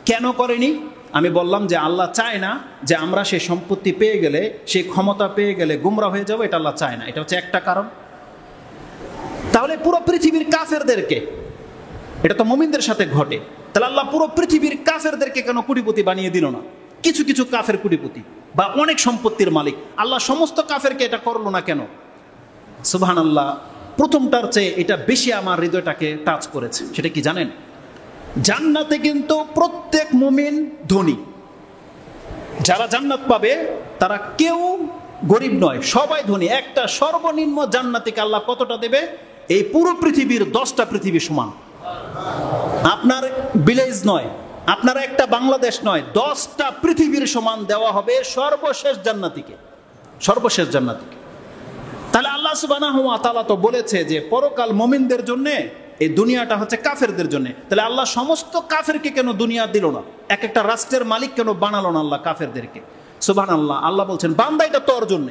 কেন করেনি? আমি বললাম যে আল্লাহ চায় না যে আমরা সেই সম্পত্তি পেয়ে গেলে, সেই ক্ষমতা পেয়ে গেলে গুমরা হয়ে যাবো, এটা আল্লাহ চায় না। এটা হচ্ছে একটা কারণ। তাহলে পুরো পৃথিবীর কাফেরদেরকে, এটা তো মুমিনদের সাথে ঘটে, তাহলে আল্লাহ পুরো পৃথিবীর কাফেরদেরকে কেন কোটিপতি বানিয়ে দিল না? কিছু কিছু কাফের কোটিপতি বা অনেক সম্পত্তির মালিক, আল্লাহ সমস্ত কাফেরকে এটা করলো না কেন? সুবহানাল্লাহ, প্রথমটার চেয়ে এটা বেশি আমার হৃদয়টাকে টাচ করেছে। সেটা কি জানেন? জান্নাতে কিন্তু প্রত্যেক মুমিন ধনী। যারা জান্নাত পাবে তারা কেউ গরিব নয়, সবাই ধনী। একটা সর্বনিম্ন জান্নাতিকে আল্লাহ কতটা দেবে? এই পুরো পৃথিবীর 10টা পৃথিবী সমান। আপনার ভিলেজ নয়, আপনার একটা বাংলাদেশ নয়, 10টা পৃথিবীর সমান দেওয়া হবে সর্বশেষ জান্নাতিকে, সর্বশেষ জান্নাতিকে। তাহলে আল্লাহ সুবহানাহু ওয়া তাআলা তো বলেছে যে পরকাল মুমিনদের জন্য, এই দুনিয়াটা হচ্ছে কাফেরদের জন্য। তাহলে আল্লাহ সমস্ত কাফেরকে কেন দুনিয়া দিল না? এক একটা রাষ্ট্রের মালিক কেন বানালো না আল্লাহ কাফেরদেরকে? সুবহানাল্লাহ, আল্লাহ বলছেন বান্দা এটা তোর জন্য,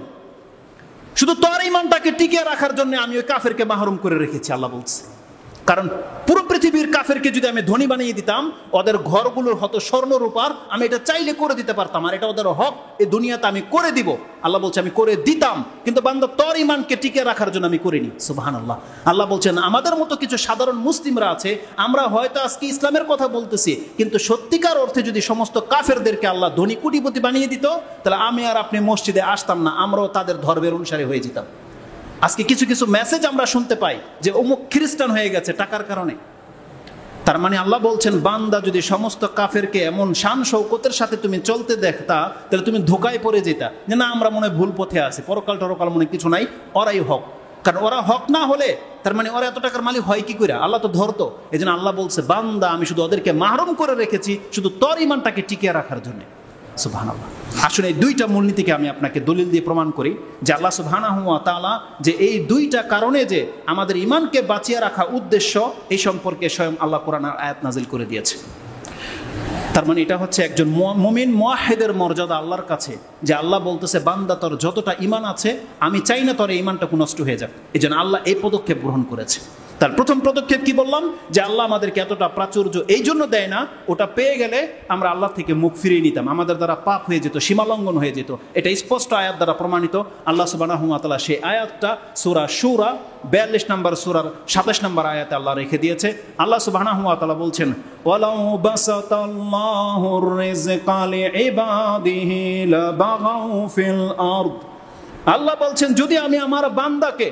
শুধু তোর ঈমানটাকে টিকিয়ে রাখার জন্য আমি ওই কাফেরকে মাহরুম করে রেখেছি। আল্লাহ বলছে কারণ পুরো পৃথিবীর কাফেরকে যদি আমি ধনী বানিয়ে দিতাম, ওদের ঘরগুলোর হতো স্বর্ণ রূপার, আমি এটা চাইলে করে দিতে পারতাম, আর এটা ওদের হক, এই দুনিয়াতে আমি করে দিব। আল্লাহ বলছে আমি করে দিতাম, কিন্তু বান্দা তোর ঈমানকে টিকে রাখার জন্য আমি করিনি। সুবহানাল্লাহ। আল্লাহ বলছেন আমাদের মতো কিছু সাধারণ মুসলিমরা আছে, আমরা হয়তো আজকে ইসলামের কথা বলতেছি, কিন্তু সত্যিকার অর্থে যদি সমস্ত কাফেরদেরকে আল্লাহ ধনী কোটিপতি বানিয়ে দিত, তাহলে আমি আর আপনি মসজিদে আসতাম না, আমরাও তাদের ধর্মের অনুসারী হয়ে যেতাম। আজকে কিছু কিছু মেসেজ আমরা শুনতে পাই যে অমুক খ্রিস্টান হয়ে গেছে টাকার কারণে। তার মানে আল্লাহ বলছেন বান্দা যদি সমস্ত কাফেরকে এমন শান শৌকতের সাথে তুমি চলতে দেখতা, তাহলে তুমি ধোকায় পড়ে যেতা যে না আমরা মনে ভুল পথে আছি, পরকাল টরকাল মনে কিছু নাই, ওরাই হক। কারণ ওরা হক না হলে তার মানে ওরা এত টাকার মালিক হয় কি করে? আল্লাহ তো ধরতো। এই জন্য আল্লাহ বলছে বান্দা আমি শুধু ওদেরকে মাহরুম করে রেখেছি শুধু তোর ঈমানটাকে টিকিয়ে রাখার জন্য। সুবহানাল্লাহ। আসলে এই দুইটা মূলনীতিকে আমি আপনাকে দলিল দিয়ে প্রমাণ করি যে আল্লাহ সুবহানাহু ওয়া তাআলা যে এই দুইটা কারণে যে আমাদের ঈমানকে বাঁচিয়ে রাখা উদ্দেশ্য, এই সম্পর্কে স্বয়ং আল্লাহ কোরআনের আয়াত নাজিল করে দিয়েছে। তার মানে এটা হচ্ছে একজন মুমিন মুওয়াহহিদের মর্যাদা আল্লাহর কাছে, যে আল্লাহ বলতেছে বান্দা তোর যতটা ঈমান আছে আমি চাই না তোর ঈমানটা নষ্ট হয়ে যাক। এই জন্য আল্লাহ এই পদক্ষেপ গ্রহণ করেছে। তার প্রথম পদক্ষেপ কি বললাম? যে আল্লাহ আমাদেরকে এতটা প্রাচুর্য এই জন্য দেয় না, ওটা পেয়ে গেলে আমরা আল্লাহ থেকে মুখ ফিরিয়ে নিতাম, আমাদের দ্বারা পাপ হয়ে যেত, সীমালঙ্ঘন হয়ে যেত। এটা স্পষ্ট আয়াত দ্বারা প্রমাণিত। আল্লাহ সুবহানাহু ওয়া তাআলা সেই আয়াতটা সূরা শুরা 42 নম্বর সূরার 27 নম্বর আয়াতে আল্লাহ রেখে দিয়েছে। আল্লাহ সুবহানাহু ওয়া তাআলা বলছেন ওয়ালাউ বাসাতাল্লাহুর রিজকা লিইবাদিহি লাবাগাউ ফিল আরদ। আল্লাহ বলছেন যদি আমি আমার বান্দাকে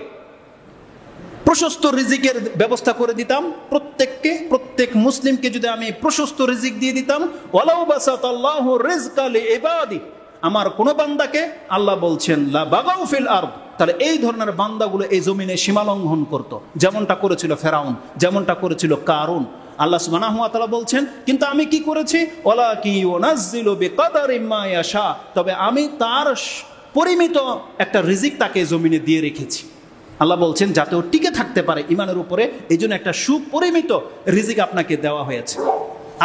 প্রশস্ত রিজিকের ব্যবস্থা করে দিতাম, প্রত্যেক মুসলিমকে যদি আমি প্রশস্ত রিজিক দিয়ে দিতাম, ওয়ালাউ বাসাতাল্লাহু রিজকা লিইবাদি, আমার কোন বান্দাকে আল্লাহ বলছেন লা বাগাউ ফিল আরদ, তাহলে এই ধরনের বান্দাগুলো এই জমিনে সীমালঙ্ঘন করত, যেমনটা করেছিল ফেরাউন, যেমনটা করেছিল কারুন। আল্লাহ সুবহানাহু ওয়া তাআলা বলছেন, কিন্তু আমি কি করেছি, ওয়ালাকি ইউনাজ্জিলু বিকাদারিম মা ইয়াশা, তবে আমি তার পরিমিত একটা রিজিক তাকে জমিনে দিয়ে রেখেছি। আল্লাহ বলছেন যাতে ও টিকে থাকতে পারে ইমানের উপরে, এই জন্য একটা সুপরিমিত রিজিক আপনাকে দেওয়া হয়েছে।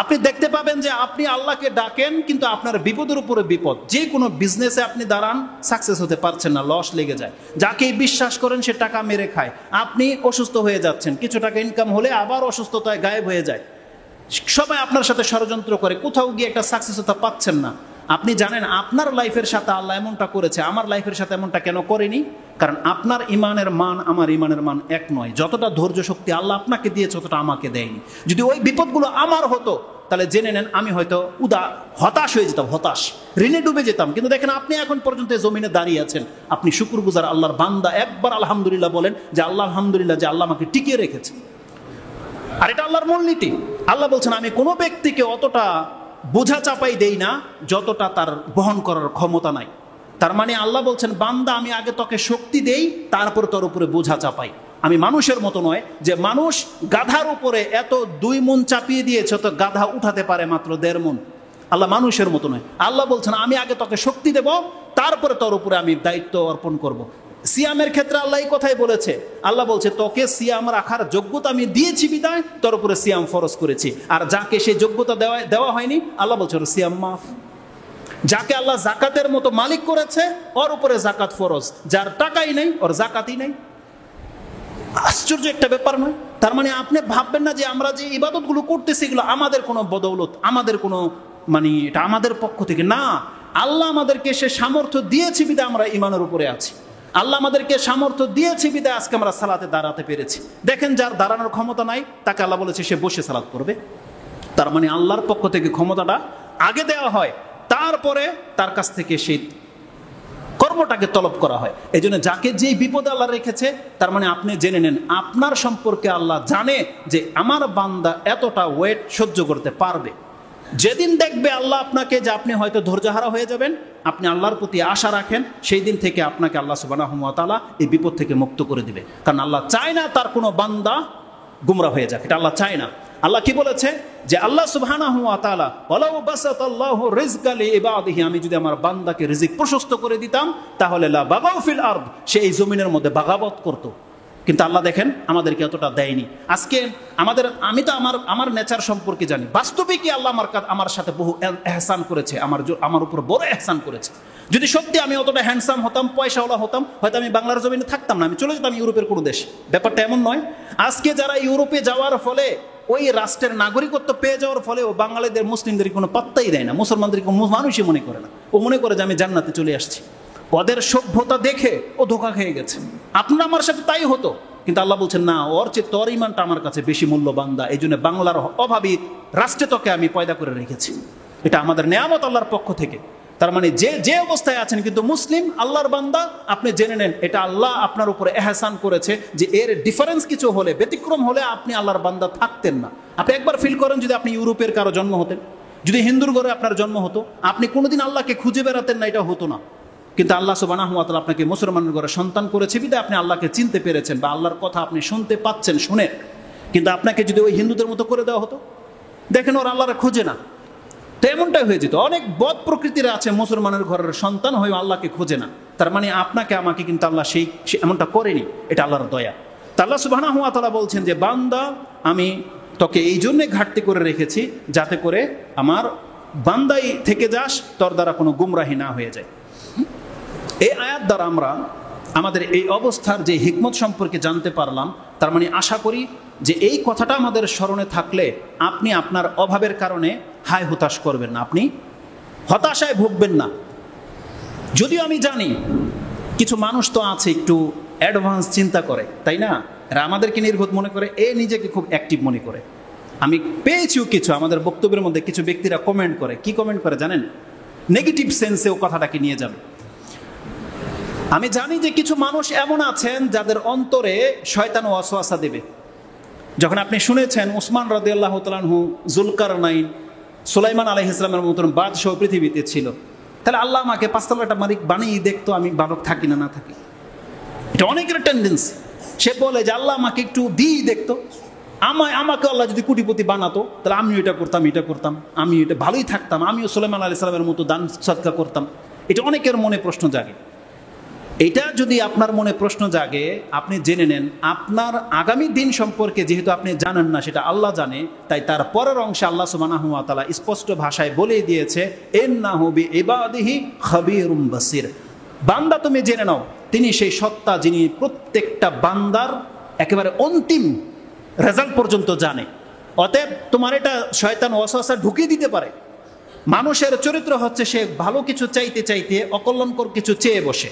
আপনি দেখতে পাবেন যে আপনি আল্লাহকে ডাকেন কিন্তু আপনার বিপদের উপরে বিপদ। যে কোনো বিজনেসে আপনি দাঁড়ান, সাকসেস হতে পারছেন না, লস লেগে যায়। যাকেই বিশ্বাস করেন সে টাকা মেরে খায়। আপনি অসুস্থ হয়ে যাচ্ছেন, কিছু টাকা ইনকাম হলে আবার অসুস্থতায় গায়েব হয়ে যায়। সবাই আপনার সাথে ষড়যন্ত্র করে, কোথাও গিয়ে একটা সাকসেস হতে পাচ্ছেন না। আপনি জানেন আপনার লাইফের সাথে আল্লাহ এমনটা করেছে, আমার লাইফের সাথে এমনটা কেন করেনি? কারণ আপনার ইমানের মান আমার ইমানের মান এক নয়। যতটা ধৈর্য শক্তি আল্লাহ আপনাকে দিয়েছে ততটা আমাকে দেয়নি। যদি ওই বিপদগুলো আমার হতো তাহলে জেনে নেন আমি হয়তো হতাশ হয়ে যেতাম, ঋণে ডুবে যেতাম। কিন্তু দেখেন আপনি এখন পর্যন্ত জমিনে দাঁড়িয়ে আছেন, আপনি শুকরগুজার আল্লাহর বান্দা। একবার আলহামদুলিল্লাহ বলেন যে আল্লাহ আলহামদুলিল্লাহ যে আল্লাহ আমাকে টিকিয়ে রেখেছে। আর এটা আল্লাহর মূলনীতি। আল্লাহ বলছেন আমি কোনো ব্যক্তিকে অতটা বোঝা চাপাই দেই না যতটা তার বহন করার ক্ষমতা নাই। তার মানে আল্লাহ বলছেন বান্দা আমি আগে তোকে শক্তি দেই, তারপর তোর উপরে বোঝা চাপাই। আমি মানুষের মতো নয় যে মানুষ গাধার উপরে এত 2 মণ চাপিয়ে দিয়েছে তো গাধা উঠাতে পারে মাত্র 1.5 মণ। আল্লাহ মানুষের মতো নয়। আল্লাহ বলছেন আমি আগে তোকে শক্তি দেব, তারপরে তোর উপরে আমি দায়িত্ব অর্পণ করব। সিয়ামের ক্ষেত্রে আল্লাহ এই কথাই বলেছে। আল্লাহ বলছে তোকে সিয়াম রাখার যোগ্যতা আমি দিয়েছি বিদায় তোর উপরে সিয়াম ফরজ করেছি। আর যাকে সেই যোগ্যতা দেওয়া হয়নি আল্লাহ বলছে ওর সিয়াম মাফ। যাকে আল্লাহ জাকাতের মতো মালিক করেছে ওর উপরে জাকাত ফরজ, যার টাকাই নেই ওর জাকাতই নেই। আশ্চর্য একটা ব্যাপার নয়? তার মানে আপনি ভাববেন না যে আমরা যে ইবাদতগুলো করতেছি এগুলো আমাদের কোনো বদৌলত, আমাদের কোনো এটা আমাদের পক্ষ থেকে না। আল্লাহ আমাদেরকে সে সামর্থ্য দিয়েছে বিধায় আমরা ইমানের উপরে আছি। আল্লাহ আমাদেরকে সামর্থ্য দিয়েছে বিধায় আজকে আমরা সালাতে দাঁড়াতে পেরেছি। দেখেন যার দাঁড়ানোর ক্ষমতা নাই তাকে আল্লাহ বলেছে সে বসে সালাত করবে। তার মানে আল্লাহর পক্ষ থেকে ক্ষমতাটা আগে দেওয়া হয়, তারপরে তার কাছ থেকে সেই কর্মটাকে তলব করা হয়। এই জন্য যাকে যেই বিপদে আল্লাহ রেখেছে তার মানে আপনি জেনে নেন আপনার সম্পর্কে আল্লাহ জানে যে আমার বান্দা এতটা ওয়েট সহ্য করতে পারবে। যেদিন দেখবে আল্লাহ আপনাকে যে আপনি হয়তো ধৈর্যহারা হয়ে যাবেন, আপনি আল্লাহর প্রতি আশা রাখেন, সেই দিন থেকে আপনাকে আল্লাহ সুবহানাহু ওয়া তাআলা এই বিপদ থেকে মুক্ত করে দিবে। কারণ আল্লাহ চায় না তার কোনো বান্দা গুমরা হয়ে যাক, এটা আল্লাহ চায় না। আল্লাহ কি বলেছে যে আল্লাহ সুবহানাহু ওয়া তাআলা ওয়ালাউ বাসাতাল্লাহু রিজকা লিইবাদিহি, আমি যদি আমার বান্দাকে রিজিক প্রশস্ত করে দিতাম তাহলে লা বাগাউ ফিল আরদ, সে এই জমিনের মধ্যে বাগাবত করত। কিন্তু আল্লাহ দেখেন আমাদেরকে এতটা দেয়নি। আজকে আমি তো আমার নেচার সম্পর্কে জানি, বাস্তবিকই আল্লাহ আমার সাথে বহু এহসান করেছে, আমার উপর বড় এহসান করেছে। যদি সত্যি আমি অতটা হ্যান্ডসাম হতাম, পয়সাওয়ালা হতাম, হয়তো আমি বাংলার জমিনে থাকতাম না, আমি চলে যেতাম ইউরোপের কোনো দেশে। ব্যাপারটা এমন নয়। আজকে যারা ইউরোপে যাওয়ার ফলে ওই রাষ্ট্রের নাগরিকত্ব পেয়ে যাওয়ার ফলে ও বাঙালিদের মুসলিমদের কোনো পাত্তাই দেয় না, মুসলমানদের কোনো মানুষই মনে করে না। ও মনে করে যে আমি জান্নাতে চলে আসছি। ওদের সভ্যতা দেখে ও ধোঁকা খেয়ে গেছে। আপনার আমার সাথে তাই হতো, কিন্তু আল্লাহ বলছেন না, ওর চেয়ে তোর ইমানটা আমার কাছে বেশি মূল্যবান। এই জন্য বাংলার অভাবী রাষ্ট্রে তোকে আমি পয়দা করে রেখেছি। এটা আমাদের নেয়ামত আল্লাহর পক্ষ থেকে। তার মানে যে অবস্থায় আছেন কিন্তু মুসলিম আল্লাহর বান্দা, আপনি জেনে নেন এটা আল্লাহ আপনার উপরে এহসান করেছে যে এর ডিফারেন্স কিছু হলে, ব্যতিক্রম হলে আপনি আল্লাহর বান্দা থাকতেন না। আপনি একবার ফিল করেন যদি আপনি ইউরোপের কারো জন্ম হতেন, যদি হিন্দুর ঘরে আপনার জন্ম হতো, আপনি কোনোদিন আল্লাহকে খুঁজে বেড়াতেন না, এটা হতো না। কিন্তু আল্লাহ সুবহানাহু ওয়া তাআলা আপনাকে মুসলমানের ঘরে সন্তান করেছে বিধায় আপনি আল্লাহকে চিনতে পেরেছেন বা আল্লাহর কথা আপনি শুনতে পাচ্ছেন, শুনে। কিন্তু আপনাকে যদি ওই হিন্দুদের মতো করে দেওয়া হতো, দেখেন ওরা আল্লাহরে খোঁজে না, তো এমনটাই হয়ে যেত। অনেক বদ প্রকৃতির আছে মুসলমানের ঘরের সন্তান হয়ে আল্লাহকে খোঁজে না। তার মানে আপনাকে আমাকে কিন্তু আল্লাহ সেই এমনটা করেনি, এটা আল্লাহর দয়া। তা আল্লাহ সুবহানাহু ওয়া তাআলা বলছেন যে বান্দা আমি তোকে এই জন্যে ঘাটতি করে রেখেছি যাতে করে আমার বান্দাই থেকে যাস, তোর দ্বারা কোনো গুমরাহি না হয়ে যায়। এই আয়াত দ্বারা আমরা আমাদের এই অবস্থার যে হিকমত সম্পর্কে জানতে পারলাম। তার মানে আশা করি যে এই কথাটা আমাদের স্মরণে থাকলে আপনি আপনার অভাবের কারণে হায় হতাশ করবেন না, আপনি হতাশায় ভুগবেন না। যদিও আমি জানি কিছু মানুষ তো আছে একটু অ্যাডভান্স চিন্তা করে, তাই না? এরা আমাদেরকে নির্বোধ মনে করে, নিজেকে খুব অ্যাক্টিভ মনে করে। আমি পেয়েছিও কিছু আমাদের বক্তব্যের মধ্যে কিছু ব্যক্তিরা কমেন্ট করে। কি কমেন্ট করে জানেন? নেগেটিভ সেন্সে ও কথাটাকে নিয়ে যাবে। আমি জানি যে কিছু মানুষ এমন আছেন যাদের অন্তরে শয়তান ওয়াসওয়াসা দেবে। যখন আপনি শুনেছেন উসমান রাদিয়াল্লাহু তাআলা আনহু, জুলকারনাইন, সুলাইমান আলাইহিস সালামের মতন বাদশাহ পৃথিবীতে ছিল, তাহলে আল্লাহ আমাকে 5 তলাটা মালিক বানিয়ে দেখতো আমি বালক থাকি না থাকি। এটা অনেকের টেন্ডেন্সি। সে বলে যে আল্লাহ আমাকে একটু দিই দেখতো, আমাকে আল্লাহ যদি কোটিপতি বানাতো তাহলে আমিও এটা করতাম, আমি এটা ভালোই থাকতাম, আমিও সুলাইমান আলাইহিস সালামের মতো দান সদকা করতাম। এটা অনেকের মনে প্রশ্ন জাগে। এটা যদি আপনার মনে প্রশ্ন জাগে, আপনি জেনে নেন আপনার আগামী দিন সম্পর্কে যেহেতু আপনি জানেন না, সেটা আল্লাহ জানে, তাই তার পরের অংশে আল্লাহ সুবহানাহু ওয়া তাআলা স্পষ্ট ভাষায় বলেই দিয়েছে, ইন্নাহু বিইবাদিহি খাবীরুম বাসীর। বান্দা তুমি জেনে নাও, তিনি সেই সত্তা যিনি প্রত্যেকটা বান্দার একেবারে অন্তিম রেজাল্ট পর্যন্ত জানে। অতএব তোমার এটা শয়তান ওয়াসওয়াসা ঢুকিয়ে দিতে পারে। মানুষের চরিত্র হচ্ছে সে ভালো কিছু চাইতে চাইতে অকল্যাণকর কিছু চেয়ে বসে।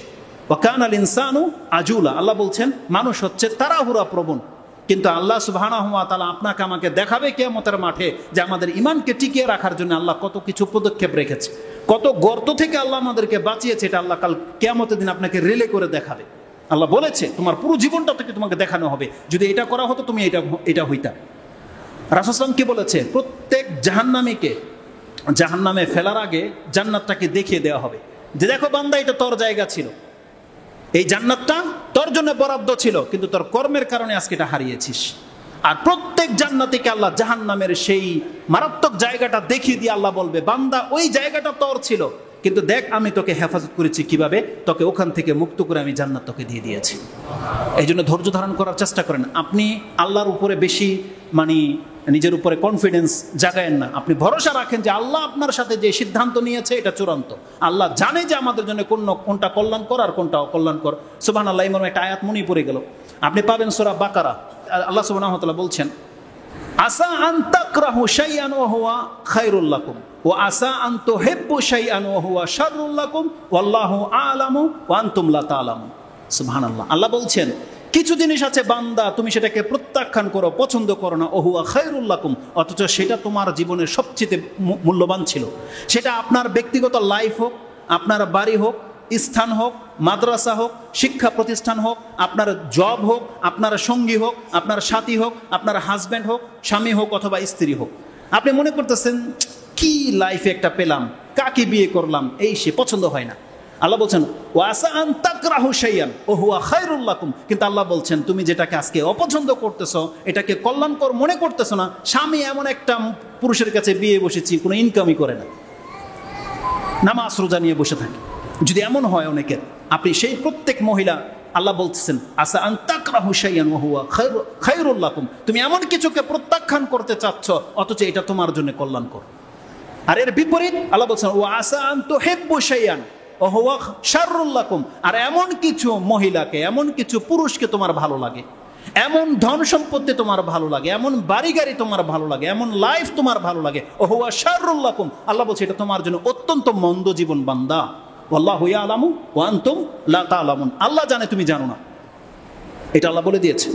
ওয়াকানাল ইনসানু আজুলা, আল্লাহ বলছেন মানুষ হচ্ছে তাড়াহুড়া প্রবণ। কিন্তু আল্লাহ সুবহানাহু ওয়া তাআলা আপনাকে আমাকে দেখাবে কিয়ামতের মাঠে যে আমাদের ঈমানকে টিকিয়ে রাখার জন্য আল্লাহ কত কিছু পদক্ষেপ রেখেছে, কত গর্ত থেকে আল্লাহ আমাদেরকে বাঁচিয়েছে। এটা আল্লাহ কাল কিয়ামতের দিন আপনাকে রিলে করে দেখাবে। আল্লাহ বলেছে তোমার পুরো জীবনটা থেকে তোমাকে দেখানো হবে, যদি এটা করা হতো তুমি এটা হইতা। রাসূল সাল্লাল্লাহু কি বলেছে, প্রত্যেক জাহান্নামীকে জাহান্নামে ফেলার আগে জান্নাতটাকে দেখিয়ে দেওয়া হবে যে দেখো বান্দা, এটা তোর জায়গা ছিল, এই জান্নাতটা তোর জন্য বরাদ্দ ছিল, কিন্তু তোর কর্মের কারণে আজকে এটা হারিয়েছিস। আর প্রত্যেক জান্নাতীকে আল্লাহ জাহান্নামের সেই মারাত্মক জায়গাটা দেখিয়ে দিয়ে আল্লাহ বলবে, বান্দা ওই জায়গাটা তোর ছিল, কিন্তু দেখ আমি তোকে হেফাজত করেছি কিভাবে, তোকে ওখান থেকে মুক্ত করে আমি জান্নাত তোকে দিয়ে দিয়েছি। এই জন্য ধৈর্য ধারণ করার চেষ্টা করেন। আপনি আল্লাহর উপরে বেশি নিজের উপরে কনফিডেন্স জাগায়েন না। আপনি ভরসা রাখেন যে আল্লাহ আপনার সাথে যে সিদ্ধান্ত নিয়েছে এটা চূড়ান্ত। আল্লাহ জানে যে আমাদের জন্য কোনটা কল্যাণকর আর কোনটা অকল্যাণকর। সুবহানাল্লাহ, এমন একটা আয়াত মনে পড়ে গেল, আপনি পাবেন সূরা বাকারা। আল্লাহ সুবহানাহু ওয়া তাআলা বলছেন, আসা আন তাকরাহু শাইআন ওয়া হুয়া খায়রুল লাকুম ওয়া আসা আন তুহিব্বু শাইআন ওয়া হুয়া শাররুল লাকুম ওয়াল্লাহু আ'লামু ওয়া আনতুম লা তা'লামুন। সুবহানাল্লাহ, আল্লাহ বলছেন কিছু জিনিস আছে বান্দা তুমি সেটাকে প্রত্যাখ্যান করো, পছন্দ করো না, ওহুয়া খায়রুল লাকুম, অথচ সেটা তোমার জীবনের সবচেয়ে মূল্যবান ছিল। সেটা আপনার ব্যক্তিগত লাইফ হোক, আপনার বাড়ি হোক, স্থান হোক, মাদ্রাসা হোক, শিক্ষা প্রতিষ্ঠান হোক, আপনার জব হোক, আপনার সঙ্গী হোক, আপনার সাথী হোক, আপনার হাজব্যান্ড হোক, স্বামী হোক অথবা স্ত্রী হোক। আপনি মনে করতেছেন কি লাইফে একটা পেলাম, কাকে বিয়ে করলাম, এই সে পছন্দ হয় না। আল্লাহ বলছেন ওয়াসা আন তাকরাহু শাইআন ওয়া হুয়া খায়রুল লাকুম, কিন্তু আল্লাহ বলছেন তুমি যেটাকে আজকে অপছন্দ করতেছো, এটাকে কল্যাণকর মনে করতেছো না। স্বামী এমন একটা পুরুষের কাছে বিয়ে বসেছি, কোনো ইনকামই করে না, নামাজ রোজা নিয়ে বসে থাকে। যদি এমন হয় অনেকের, আপনি সেই প্রত্যেক মহিলা, আল্লাহ বলতেছেন আসা আন তাকরাহু শাইআন ওয়া হুয়া খায়রুল লাকুম, তুমি এমন কিছুকে প্রত্যাখ্যান করতে চাচ্ছ অথচ এটা তোমার জন্য কল্যাণকর। আর এর বিপরীত আল্লাহ বলছেন ওয়া আসা আন তুহিব্বু শাইআন ওয়া হুয়া শাররুল লাকুম, আর এমন কিছু মহিলাকে, এমন কিছু পুরুষকে তোমার ভালো লাগে, এমন ধন সম্পত্তি তোমার ভালো লাগে, এমন বাড়ি গাড়ি তোমার ভালো লাগে, এমন লাইফ তোমার ভালো লাগে, ওয়া হুয়া শাররুল লাকুম, আল্লাহ বলছে এটা তোমার জন্য অত্যন্ত মন্দ জীবন বান্দা। ওয়াল্লাহু ইয়ালামু ওয়া আনতুম লা তা'লামুন, আল্লাহ জানে তুমি জানো না, এটা আল্লাহ বলে দিয়েছে।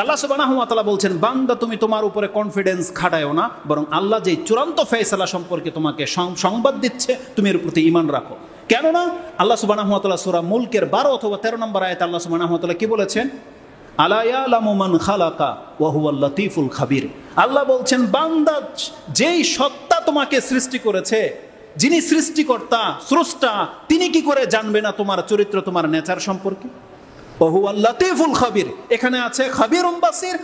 আল্লাহ সুবহানাহু ওয়া তাআলা বলছেন বান্দা তুমি তোমার উপরে কনফিডেন্স খাটায়ও না, বরং আল্লাহ যে চূড়ান্ত ফয়সালা সম্পর্কে তোমাকে সংবাদ দিচ্ছে তুমি এর প্রতি ঈমান রাখো। কেননা আল্লাহ সুবহানাহু ওয়া তাআলা সূরা মুলকের 12 অথবা 13 নম্বর আয়াতে আল্লাহ সুবহানাহু ওয়া তাআলা কি বলেছেন, আলা ইয়ালামু মান খালাকা ওয়া হুয়াল লাতীফুল খাবীর। আল্লাহ বলছেন বান্দা যেই সত্তা তোমাকে সৃষ্টি করেছে, যিনি সৃষ্টিকর্তা স্রষ্টা, তিনি কি করে জানবে না তোমার চরিত্র, তোমার নেচার সম্পর্কে? ওয়া হুয়াল লাতীফুল খাবীর, এখানে আছে খাবীরুম বাসীর।